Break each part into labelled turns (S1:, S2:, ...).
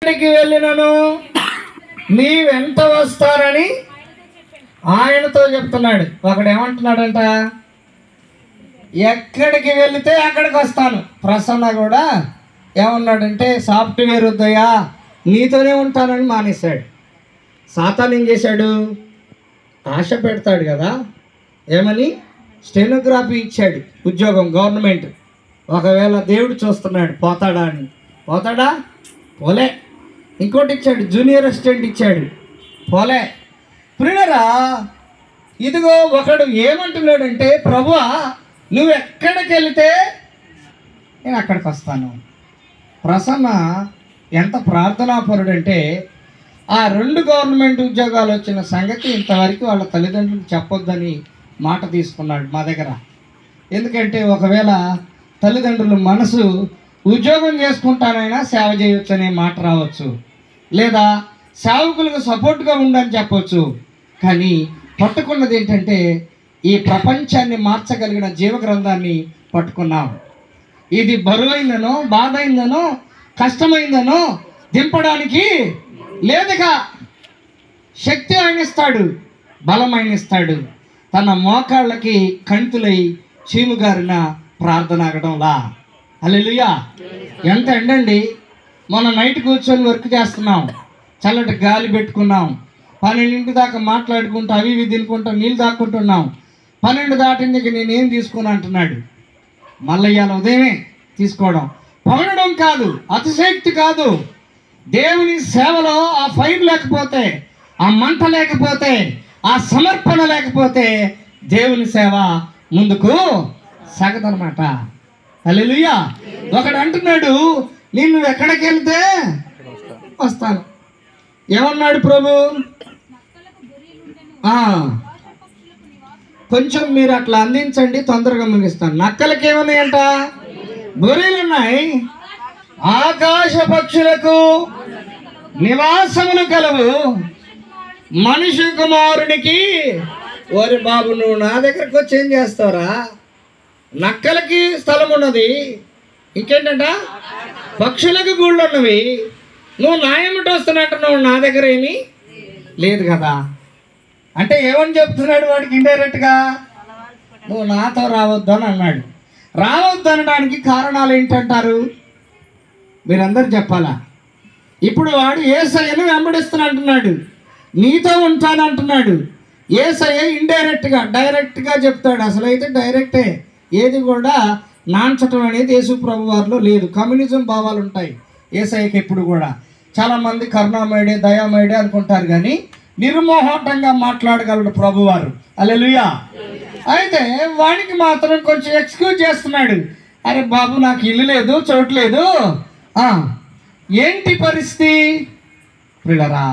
S1: ఎక్కడికి వెళ్ళినను నీ వెంట వస్తారని ఆయనతో చెప్తున్నాడు. ఒకడు ఏమంటున్నాడంట, ఎక్కడికి వెళితే అక్కడికి వస్తాను. ప్రసన్న కూడా ఏమన్నాడంటే, సాఫ్ట్వేర్ వద్దయ్యా నీతోనే ఉంటానని మానేశాడు. సాతాను ఏం చేశాడు, ఆశ పెడతాడు కదా, ఏమని స్టెనోగ్రఫీ ఇచ్చాడు ఉద్యోగం గవర్నమెంట్. ఒకవేళ దేవుడు చూస్తున్నాడు పోతాడా అని, పోతాడా, పోలే. ఇంకోటి ఇచ్చాడు, జూనియర్ అసిస్టెంట్ ఇచ్చాడు, పోలే. ప్రియులారా, ఇదిగో ఒకడు ఏమంటున్నాడంటే, ప్రభువా నువ్వు ఎక్కడికి వెళితే నేను అక్కడికి వస్తాను. ప్రసన్న ఎంత ప్రార్థనాపరుడంటే, ఆ 2 గవర్నమెంట్ ఉద్యోగాలు వచ్చిన సంగతి ఇంతవరకు వాళ్ళ తల్లిదండ్రులకు చెప్పొద్దని మాట తీసుకున్నాడు మా దగ్గర. ఎందుకంటే ఒకవేళ తల్లిదండ్రుల మనసు ఉద్యోగం చేసుకుంటానైనా సేవ చేయొచ్చు అనే మాట రావచ్చు, లేదా సేవకులకు సపోర్ట్గా ఉండని చెప్పవచ్చు. కానీ పట్టుకున్నది ఏంటంటే, ఈ ప్రపంచాన్ని మార్చగలిగిన జీవగ్రంథాన్ని పట్టుకున్నాం. ఇది బరువైందనో, బాధైందనో, కష్టమైందనో దింపడానికి లేదుగా. శక్తి ఆయన ఇస్తాడు, బలం ఆయన ఇస్తాడు. తన మోకాళ్ళకి కంతులై చీముగారిన ప్రార్థన ఆగడంలా. హల్లెలూయా. ఎంత ఎండండి, మొన్న నైట్ కూర్చొని వర్క్ చేస్తున్నాం, చల్లటి గాలి పెట్టుకున్నాం, 12 దాకా మాట్లాడుకుంటూ అవి ఇవి తినుకుంటూ నీళ్ళు దాక్కుంటున్నాం. 12 దాటిందికి నేనేం తీసుకున్నా అంటున్నాడు. మళ్ళీ ఇవాళ ఉదయమే తీసుకోవడం. పొగడడం కాదు, అతిశక్తి కాదు. దేవుని సేవలో ఆ ఫైర్ లేకపోతే, ఆ మంట లేకపోతే, ఆ సమర్పణ లేకపోతే దేవుని సేవ ముందుకు సాగదనమాట. హల్లెలూయా. ఒకడు అంటున్నాడు, నేను ఎక్కడికి వెళ్తే వస్తాను. ఏమన్నాడు ప్రభు? కొంచెం మీరు అట్లా అందించండి, తొందరగా ముగిస్తాను. నక్కలకి ఏమన్నాయంట? బొరీలు ఉన్నాయి. ఆకాశ పక్షులకు నివాసములు కలవు, మనిషి కుమారునికి. ఓరి బాబు, నువ్వు నా దగ్గరకు వచ్చి ఏం చేస్తావురా? నక్కలకి స్థలం ఉన్నది, ఇంకేంటంట పక్షులకు గూళ్ళు ఉన్నవి. నువ్వు నా ఏమిటి వస్తున్నట్టున్నావు, నా దగ్గర ఏమీ లేదు కదా. అంటే ఏమని చెప్తున్నాడు వాడికి ఇండైరెక్ట్గా? నువ్వు నాతో రావద్దు అని అన్నాడు. రావద్దు అనడానికి కారణాలు ఏంటంటారు? మీరందరూ చెప్పాలా? ఇప్పుడు వాడు యేసయ్యను వెంబడిస్తున్నట్టున్నాడు, నీతో ఉంటానంటున్నాడు. యేసయ్య ఇండైరెక్ట్గా, డైరెక్ట్గా చెప్తాడు. అసలు అయితే డైరెక్టే, ఏది కూడా నాంచటం అనేది యేసు ప్రభు వారిలో లేదు. కమ్యూనిజం భావాలు ఉంటాయి యేసయ్యకి ఎప్పుడు కూడా. చాలామంది కరుణామయుడే, దయామయుడే అనుకుంటారు, కానీ నిర్మోహటంగా మాట్లాడగలడు ప్రభువారు. హల్లెలూయా. అయితే వాడికి మాత్రం కొంచెం ఎక్స్క్యూజ్ చేస్తున్నాడు. అరే బాబు, నాకు ఇల్లు లేదు, చోటు లేదు. ఏంటి పరిస్థితి? పిల్లరా,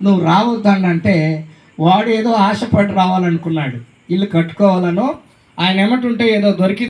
S1: నువ్వు రావద్దంటే వాడు ఏదో ఆశపడి రావాలనుకున్నాడు, ఇల్లు కట్టుకోవాలనో ఆయన ఏమంటుంటే ఏదో దొరికి